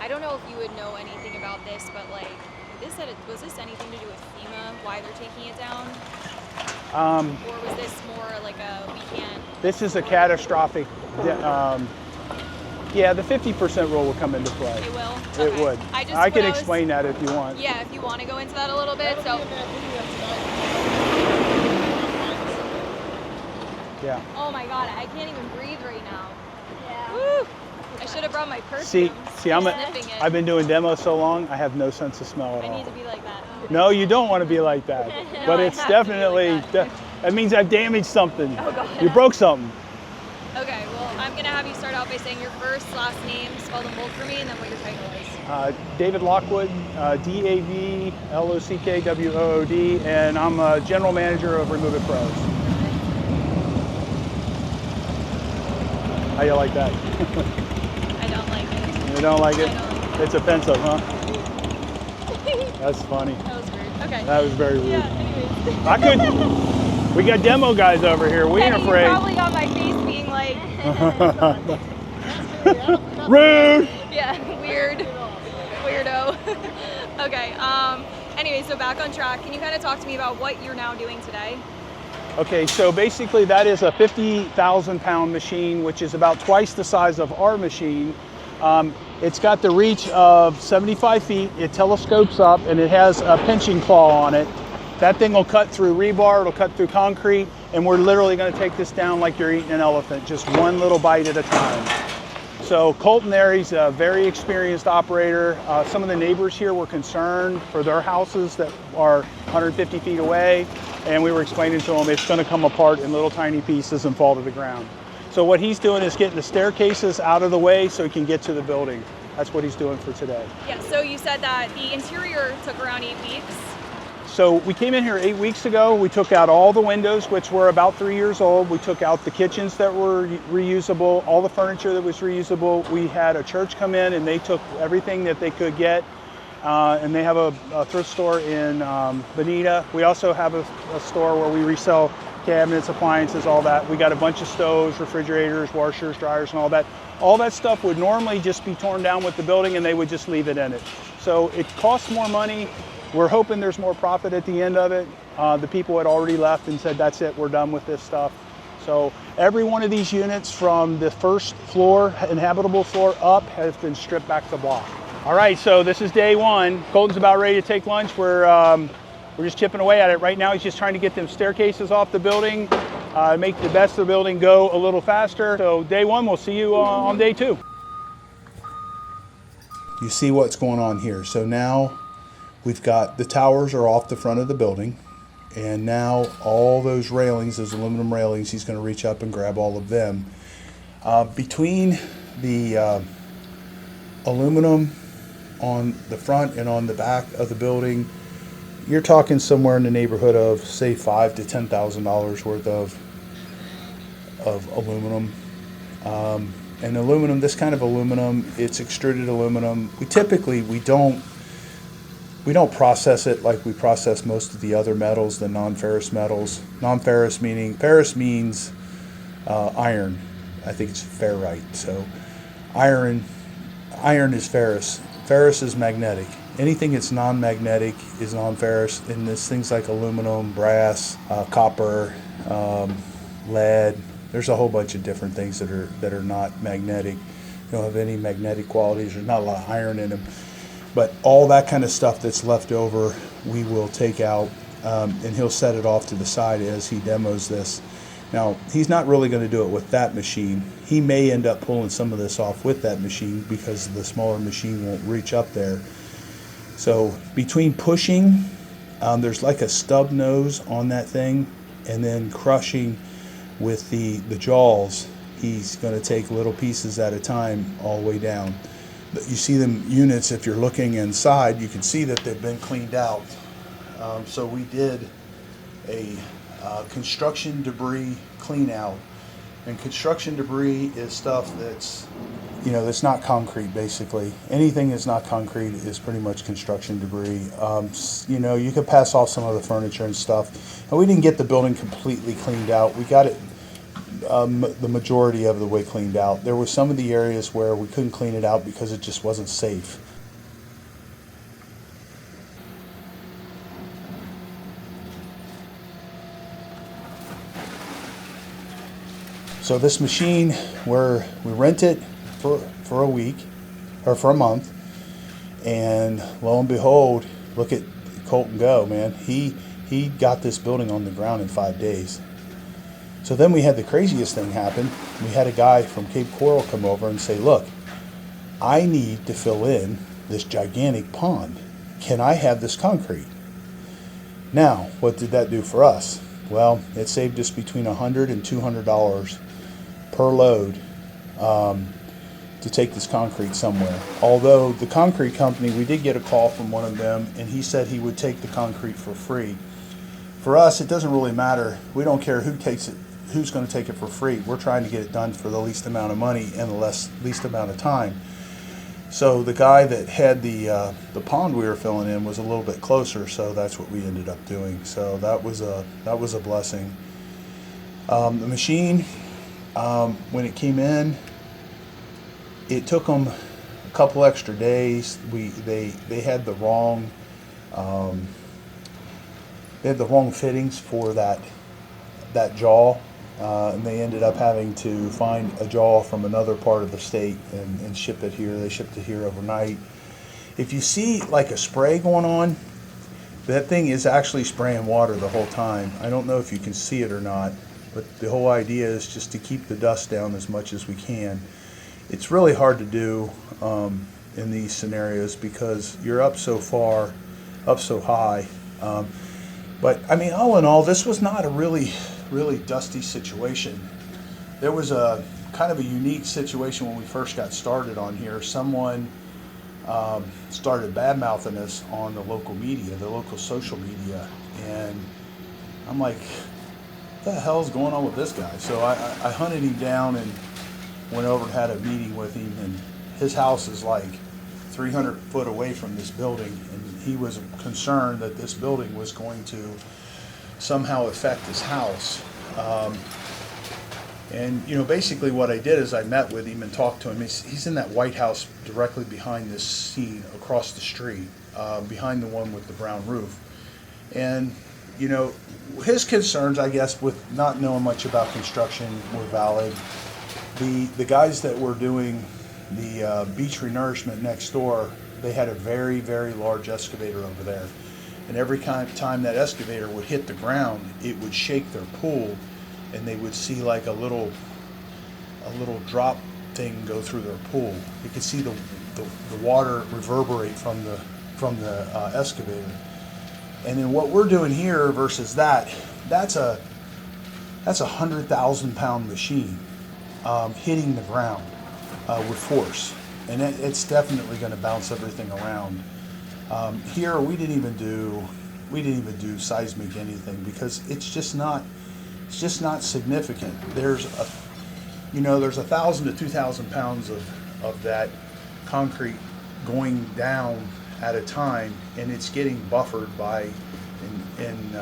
I don't know if you would know anything about this, but was this anything to do with FEMA, why they're taking it down? Or was this more like we can't? This is a catastrophic. Yeah, the 50% rule will come into play. It will? It Okay. would. I I can explain that if you want. Yeah, if you want to go into that a little bit. So. Yeah. Oh my God, I can't even breathe right now. Yeah. Woo! I should have brought my perfume. See, Sniffing it. I've been doing demos so long, I have no sense of smell at I all. need to be like that. No, you don't want to be like that. No, But I it's have to be like definitely, that. that means I've damaged something. Oh God. You broke something. Okay, well, I'm gonna have you start out by saying your first, last name, spell them both for me, and then what your title is. David Lockwood, DAV LOCKWOOD, and I'm a general manager of Remove It Pros. How you like that? I don't like it. You don't like it? I don't like It's offensive, huh? it. That's funny. That was weird. Okay. That was very rude. Yeah, anyways. I could. We got demo guys over here. We ain't Kenny, you afraid. probably got my face being like, Rude. yeah, weirdo. Okay. Anyway, so back on track. Can you kind of talk to me about what you're now doing today? Okay, so basically that is a 50,000 pound machine, which is about twice the size of our machine. It's got the reach of 75 feet. It telescopes up and it has a pinching claw on it. That thing will cut through rebar, it'll cut through concrete, and we're literally gonna take this down like you're eating an elephant, just one little bite at a time. So Colton there, he's a very experienced operator. Some of the neighbors here were concerned for their houses that are 150 feet away, and we were explaining to them it's gonna come apart in little tiny pieces and fall to the ground. So what he's doing is getting the staircases out of the way so he can get to the building. That's what he's doing for today. Yeah, so you said that the interior took around 8 weeks. So we came in here 8 weeks ago. We took out all the windows, which were about 3 years old. We took out the kitchens that were reusable, all the furniture that was reusable. We had a church come in and they took everything that they could get. And they have a thrift store in Bonita. We also have a store where we resell cabinets, appliances, all that. We got a bunch of stoves, refrigerators, washers, dryers, and all that. All that stuff would normally just be torn down with the building and they would just leave it in it. So it costs more money. We're hoping there's more profit at the end of it. The people had already left and said, that's it, we're done with this stuff. So every one of these units from the first floor, inhabitable floor up, has been stripped back to block. All right, so this is day one. Colton's about ready to take lunch. We're just chipping away at it. Right now he's just trying to get them staircases off the building, make the best of the building go a little faster. So day one, we'll see you on day two. You see what's going on here. So now we've got the towers are off the front of the building, and now all those railings, those aluminum railings, he's going to reach up and grab all of them. Between the aluminum on the front and on the back of the building, you're talking somewhere in the neighborhood of, say, $5,000 to $10,000 worth of aluminum. And aluminum, this kind of aluminum, it's extruded aluminum. We don't process it like we process most of the other metals, the non-ferrous metals. Non-ferrous meaning, ferrous means iron. I think it's ferrite. So iron is ferrous. Ferrous is magnetic. Anything that's non-magnetic is non-ferrous, and there's things like aluminum, brass, copper, lead. There's a whole bunch of different things that are not magnetic. They don't have any magnetic qualities. There's not a lot of iron in them. But all that kind of stuff that's left over, we will take out, and he'll set it off to the side as he demos this. Now, he's not really going to do it with that machine. He may end up pulling some of this off with that machine because the smaller machine won't reach up there. So between pushing, there's like a stub nose on that thing, and then crushing with the jaws, he's going to take little pieces at a time all the way down. You see them units, if you're looking inside, you can see that they've been cleaned out. So we did a construction debris clean out. And construction debris is stuff that's, that's not concrete, basically. Anything that's not concrete is pretty much construction debris. You could pass off some of the furniture and stuff. And we didn't get the building completely cleaned out. We got it the majority of the way cleaned out. There were some of the areas where we couldn't clean it out because it just wasn't safe. So this machine, we rent it for a week or for a month, and lo and behold, look at Colton go, man. He got this building on the ground in 5 days. So then we had the craziest thing happen. We had a guy from Cape Coral come over and say, look, I need to fill in this gigantic pond. Can I have this concrete? Now, what did that do for us? Well, it saved us between $100 and $200 per load to take this concrete somewhere. Although the concrete company, we did get a call from one of them, and he said he would take the concrete for free. For us, it doesn't really matter. We don't care who takes it, who's going to take it for free. We're trying to get it done for the least amount of money and the least amount of time. So the guy that had the pond we were filling in was a little bit closer, so that's what we ended up doing. So that was a blessing. The machine, when it came in, it took them a couple extra days. They had the wrong fittings for that jaw, and they ended up having to find a jaw from another part of the state and ship it here. They shipped it here overnight. If you see like a spray going on, that thing is actually spraying water the whole time. I don't know if you can see it or not, but the whole idea is just to keep the dust down as much as we can. It's really hard to do in these scenarios because you're up so far, up so high. But I mean, all in all, this was not a really dusty situation. There was a kind of a unique situation when we first got started on here. Someone started bad-mouthing us on the local media, the local social media, and I'm like, what the hell's going on with this guy? So I hunted him down and went over and had a meeting with him, and his house is like 300 foot away from this building, and he was concerned that this building was going to somehow affect his house. And you know, basically what I did is I met with him and talked to him. He's in that White House directly behind this scene across the street, behind the one with the brown roof. And you know, his concerns, I guess, with not knowing much about construction were valid. The guys that were doing the beach renourishment next door, they had a very large excavator over there, and every time that excavator would hit the ground, it would shake their pool, and they would see like a little drop thing go through their pool. You could see the water reverberate from the excavator. And then what we're doing here versus that's a 100,000 pound machine hitting the ground with force, and it's definitely going to bounce everything around. Here we didn't even do seismic anything because it's just not significant. There's 1,000 to 2,000 pounds of that concrete going down at a time, and it's getting buffered by, and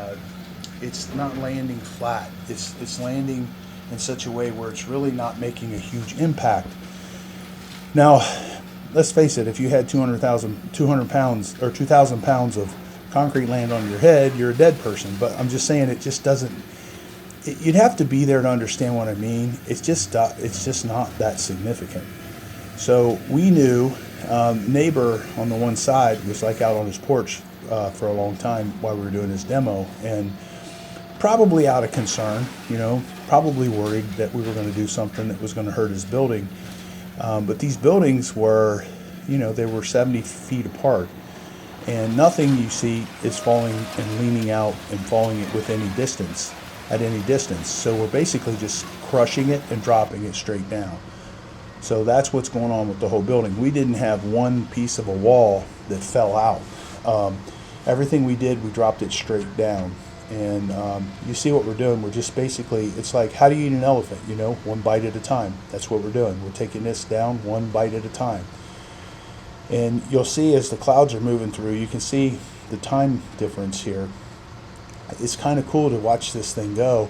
it's not landing flat. It's landing in such a way where it's really not making a huge impact. Now, let's face it, if you had 200 pounds or 2,000 pounds of concrete land on your head, you're a dead person. But I'm just saying, it just doesn't. You'd have to be there to understand what I mean. It's just not that significant. So we knew. Neighbor on the one side was like out on his porch for a long time while we were doing his demo, and probably out of concern, probably worried that we were going to do something that was going to hurt his building. But these buildings were, they were 70 feet apart, and nothing you see is falling and leaning out and falling at any distance. So we're basically just crushing it and dropping it straight down. So that's what's going on with the whole building. We didn't have one piece of a wall that fell out. Everything we did, we dropped it straight down. And you see what we're doing. We're just basically, it's like, how do you eat an elephant? One bite at a time. That's what we're doing. We're taking this down one bite at a time. And you'll see as the clouds are moving through, you can see the time difference here. It's kind of cool to watch this thing go.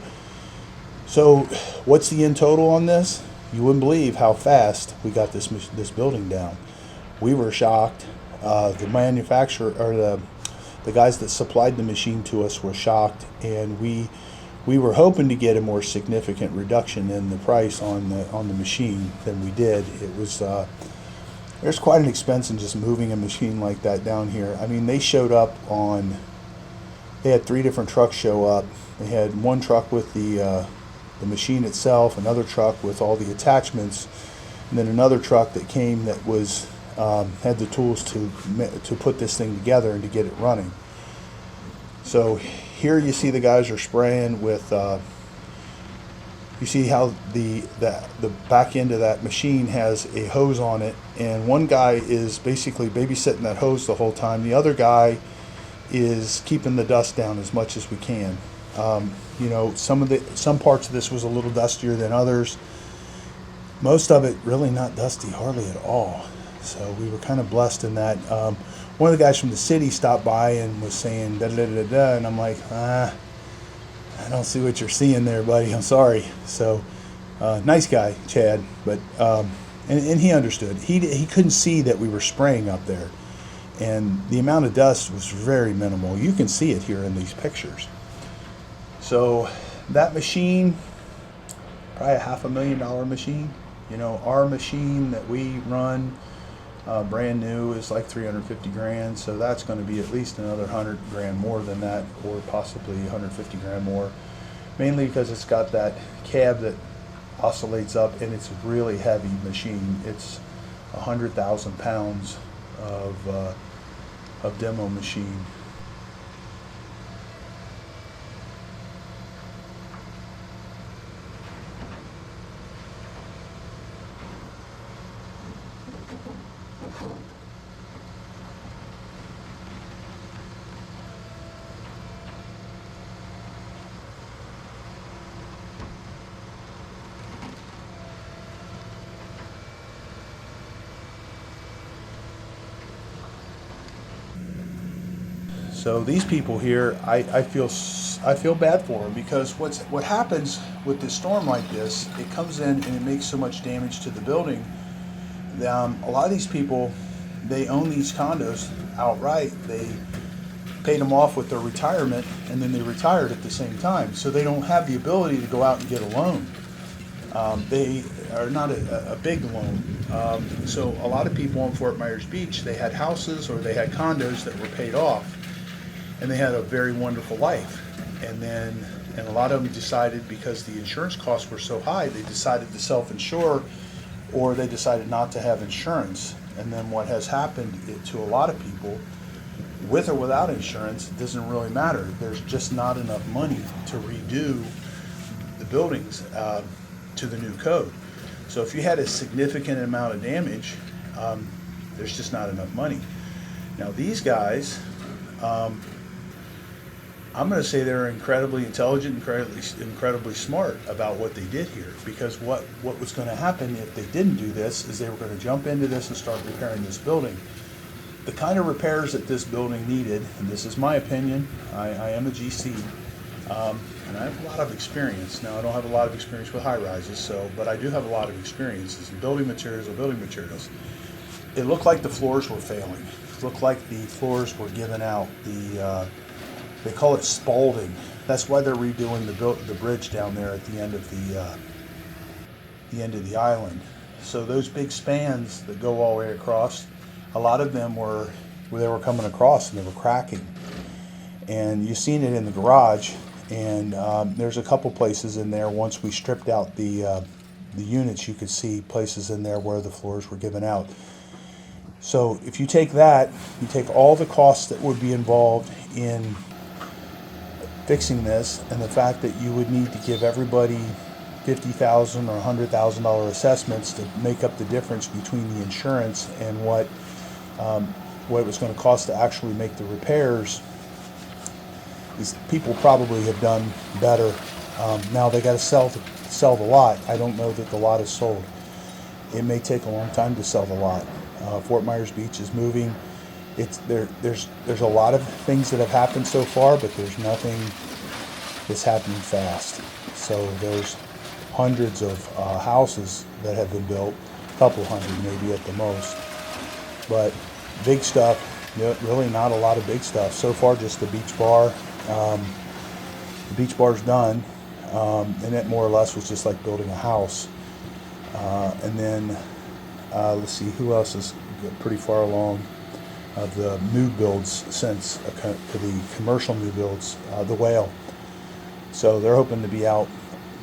So what's the end total on this? You wouldn't believe how fast we got this building down. We were shocked. The manufacturer, or the guys that supplied the machine to us, were shocked, and we were hoping to get a more significant reduction in the price on the machine than we did. It was there's quite an expense in just moving a machine like that down here. I mean, they showed up on. They had 3 different trucks show up. They had one truck with the machine itself, another truck with all the attachments, and then another truck that came that was had the tools to put this thing together and to get it running. So here you see the guys are spraying with. You see how the back end of that machine has a hose on it, and one guy is basically babysitting that hose the whole time. The other guy is keeping the dust down as much as we can. Some parts of this was a little dustier than others. Most of it really not dusty, hardly at all. So we were kind of blessed in that. One of the guys from the city stopped by and was saying da da da da, and I'm like, I don't see what you're seeing there, buddy. I'm sorry. So nice guy, Chad, but and he understood. He couldn't see that we were spraying up there, and the amount of dust was very minimal. You can see it here in these pictures. So that machine, probably a $500,000 machine. You know, our machine that we run brand new is like 350 grand, so that's going to be at least another 100 grand more than that, or possibly 150 grand more, mainly because it's got that cab that oscillates up, and it's a really heavy machine. It's 100,000 pounds of demo machine. So these people here, I feel bad for them, because what happens with this storm like this, it comes in and it makes so much damage to the building. A lot of these people, they own these condos outright. They paid them off with their retirement, and then they retired at the same time. So they don't have the ability to go out and get a loan. They are not a big loan. So a lot of people on Fort Myers Beach, they had houses or they had condos that were paid off, and they had a very wonderful life. And a lot of them decided, because the insurance costs were so high, they decided to self-insure, or they decided not to have insurance. And then what has happened to a lot of people, with or without insurance, it doesn't really matter. There's just not enough money to redo the buildings to the new code. So if you had a significant amount of damage, there's just not enough money. Now these guys, I'm going to say they're incredibly intelligent, incredibly smart about what they did here, because what was going to happen if they didn't do this is they were going to jump into this and start repairing this building. The kind of repairs that this building needed, and this is my opinion, I am a GC, and I have a lot of experience. Now I don't have a lot of experience with high rises, but I do have a lot of experiences in building materials. It looked like the floors were failing. It looked like the floors were giving out. They call it spalding. That's why they're redoing the bridge down there at the end of the island. So those big spans that go all the way across, a lot of them were coming across and they were cracking. And you've seen it in the garage. And there's a couple places in there. Once we stripped out the units, you could see places in there where the floors were giving out. So if you take that, you take all the costs that would be involved in fixing this, and the fact that you would need to give everybody $50,000 or $100,000 assessments to make up the difference between the insurance and what it was going to cost to actually make the repairs, these people probably have done better. Now they got to sell the lot. I don't know that the lot is sold. It may take a long time to sell the lot. Fort Myers Beach is moving. There's a lot of things that have happened so far, but there's nothing that's happening fast. So there's hundreds of houses that have been built, a couple hundred maybe at the most. But big stuff, really not a lot of big stuff. So far just the beach bar. The beach bar's done, and it more or less was just like building a house. And then let's see, who else is pretty far along of the new builds since the commercial new builds, the Whale. So they're hoping to be out.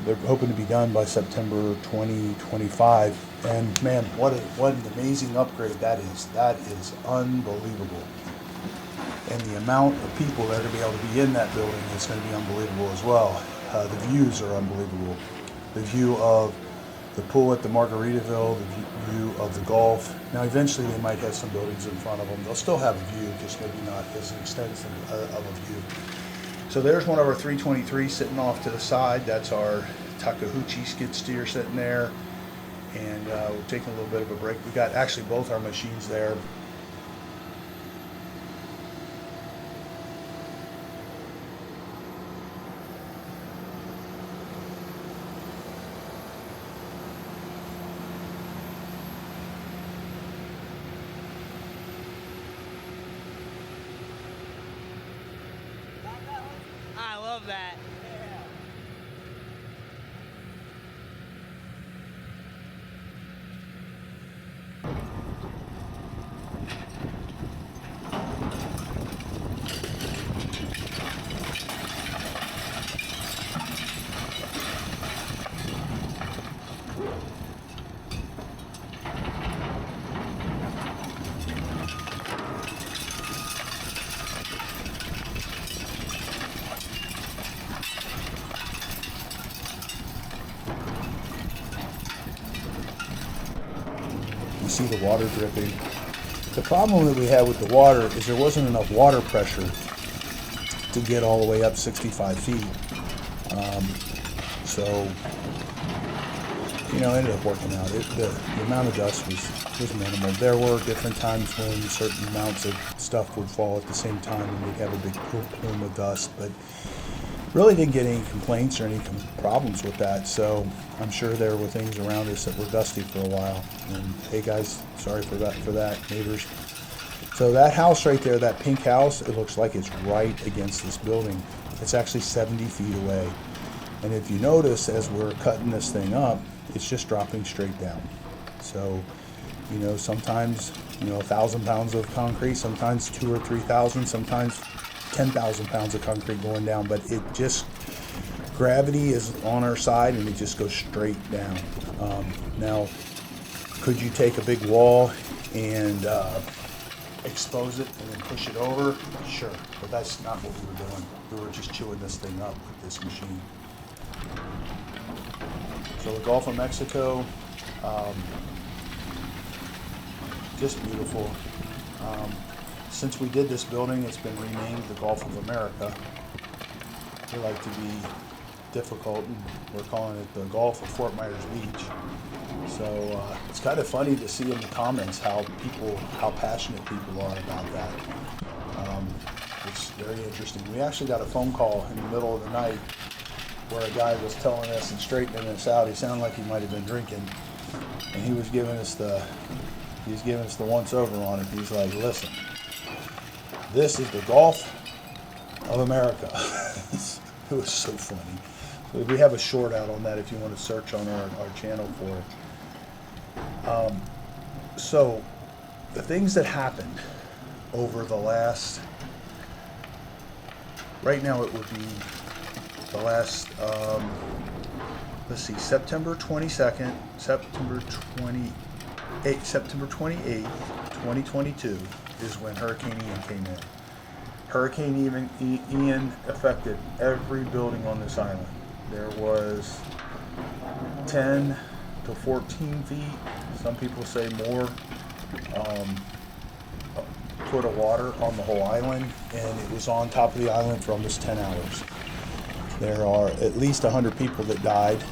They're hoping to be done by September 2025. And man, what an amazing upgrade that is. That is unbelievable. And the amount of people that are going to be able to be in that building is going to be unbelievable as well. The views are unbelievable. The view of the pool at the Margaritaville, the view of the Gulf. Now eventually they might have some buildings in front of them. They'll still have a view, just maybe not as extensive of a view. So there's one of our 323 sitting off to the side. That's our Takeuchi skid steer sitting there. and we're taking a little bit of a break. We got actually both our machines there. I love that. You see the water dripping. The problem that we had with the water is there wasn't enough water pressure to get all the way up 65 feet. So, you know, it ended up working out. The amount of dust was minimal. There were different times when certain amounts of stuff would fall at the same time and we'd have a big plume of dust, but really didn't get any complaints or any problems with that. So I'm sure there were things around us that were dusty for a while. And hey guys, sorry for that, neighbors. So that house right there, that pink house, it looks like it's right against this building. It's actually 70 feet away. And if you notice, as we're cutting this thing up, it's just dropping straight down. So, you know, sometimes, you know, 1,000 pounds of concrete, sometimes 2,000 or 3,000, sometimes 10,000 pounds of concrete going down, but it just, gravity is on our side and it just goes straight down. Now, could you take a big wall and expose it and then push it over? Sure, but that's not what we were doing. We were just chewing this thing up with this machine. So the Gulf of Mexico, just beautiful. Since we did this building, it's been renamed the Gulf of America. We like to be difficult, and we're calling it the Gulf of Fort Myers Beach. So it's kind of funny to see in the comments how passionate people are about that. It's very interesting. We actually got a phone call in the middle of the night where a guy was telling us and straightening us out. He sounded like he might have been drinking, and he was giving us the once over on it. He's like, listen, this is the Gulf of America. It was so funny. We have a short out on that if you want to search on our channel for it. So the things that happened over the last, right now it would be the last, let's see, September 22nd, September 28th, 2022 is when Hurricane Ian came in. Hurricane Ian affected every building on this island. There was 10 to 14 feet, some people say more, foot of water on the whole island, and it was on top of the island for almost 10 hours. There are at least 100 people that died.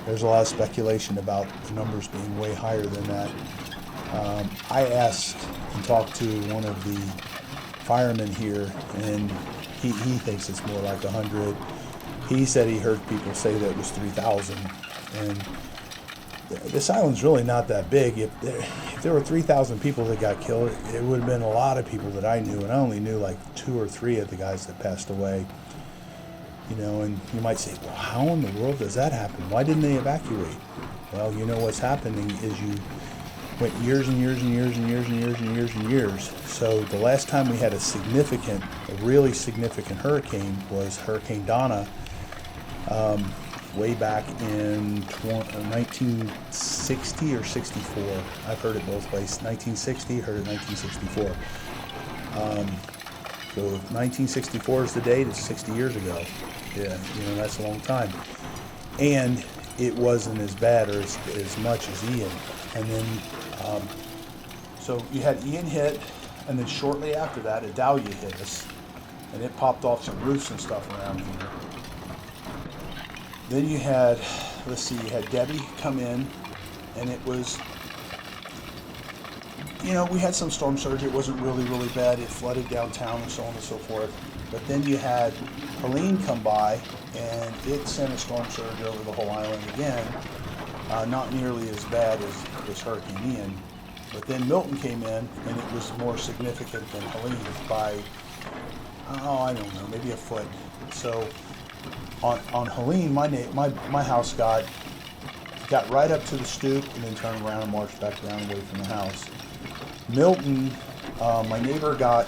There's a lot of speculation about the numbers being way higher than that. I asked and talked to one of the firemen here, and he thinks it's more like 100. He said he heard people say that it was 3,000. And this island's really not that big. If there were 3,000 people that got killed, it would have been a lot of people that I knew, and I only knew like 2 or 3 of the guys that passed away. You know, and you might say, well, how in the world does that happen? Why didn't they evacuate? Well, you know what's happening is you went years and years and years and years and years and years and years. So the last time we had a really significant hurricane was Hurricane Donna, way back in 1960 or 64. I've heard it both ways. 1960, heard it 1964. So 1964 is the date. It's 60 years ago. Yeah, you know, that's a long time. And it wasn't as bad or as much as Ian. And then, so you had Ian hit, and then shortly after that, Idalia hit us, and it popped off some roofs and stuff around here. Then you had let's see, you had Debbie come in, and it was, you know, we had some storm surge. It wasn't really, really bad. It flooded downtown and so on and so forth. But then you had Helene come by, and it sent a storm surge over the whole island again. Not nearly as bad as Hurricane Ian. But then Milton came in, and it was more significant than Helene by, oh, I don't know, maybe a foot. So on Helene, my house got right up to the stoop and then turned around and marched back down away from the house. Milton, my neighbor got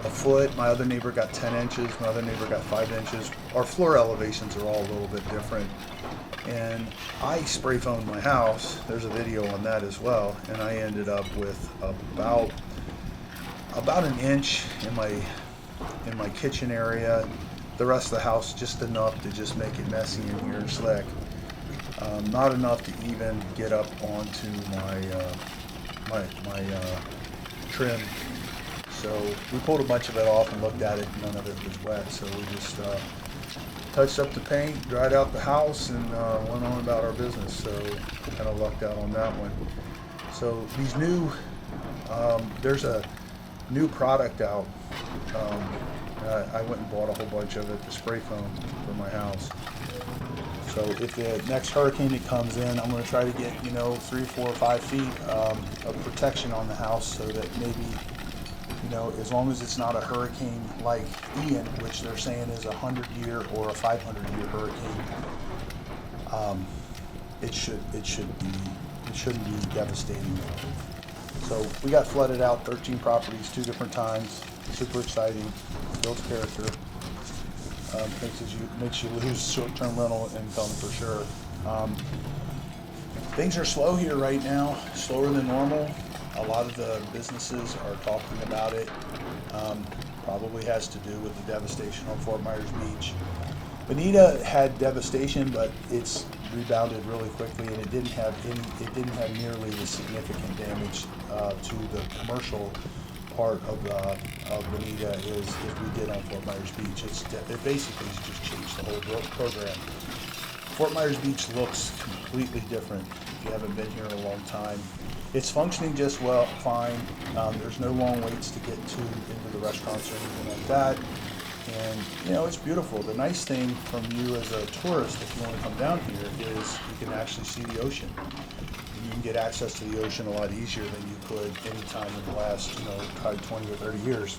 a foot, my other neighbor got 10 inches, my other neighbor got 5 inches. Our floor elevations are all a little bit different. And I spray foamed my house. There's a video on that as well. And I ended up with about an inch in my kitchen area. The rest of the house just enough to just make it messy in here and slick. Not enough to even get up onto my trim. So we pulled a bunch of it off and looked at it. None of it was wet. So we just touched up the paint, dried out the house, and went on about our business. So kind of lucked out on that one. So these new, there's a new product out. I went and bought a whole bunch of it, the spray foam for my house. So if the next hurricane that comes in, I'm going to try to get, 3, 4, 5 feet of protection on the house, so that maybe, as long as it's not a hurricane like Ian, which they're saying is a 100-year or a 500-year hurricane, it shouldn't be devastating. So we got flooded out 13 properties, 2 different times. Super exciting. Builds character. Makes you lose short-term rental income for sure. Things are slow here right now, slower than normal. A lot of the businesses are talking about it. Probably has to do with the devastation on Fort Myers Beach. Bonita had devastation, but it's rebounded really quickly, and it didn't have nearly the significant damage to the commercial part of Bonita as we did on Fort Myers Beach. It basically has just changed the whole program. Fort Myers Beach looks completely different if you haven't been here in a long time. It's functioning just fine. There's no long waits to get into the restaurants or anything like that. And it's beautiful. The nice thing from you as a tourist, if you want to come down here, is you can actually see the ocean. You can get access to the ocean a lot easier than you could any time in the last, probably 20 or 30 years.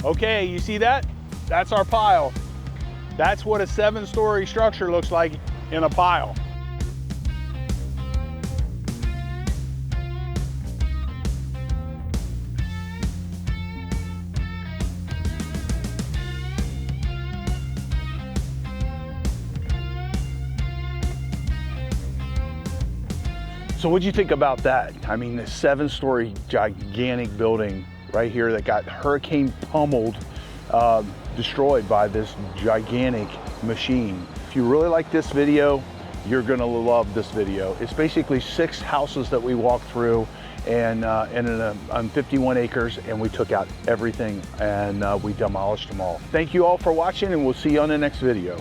Okay, you see that? That's our pile. That's what a 7-story structure looks like in a pile. So what'd you think about that? I mean, this 7-story gigantic building right here that got hurricane pummeled, destroyed by this gigantic machine. If you really like this video, you're gonna love this video. It's basically 6 houses that we walked through and on 51 acres, and we took out everything and we demolished them all. Thank you all for watching, and we'll see you on the next video.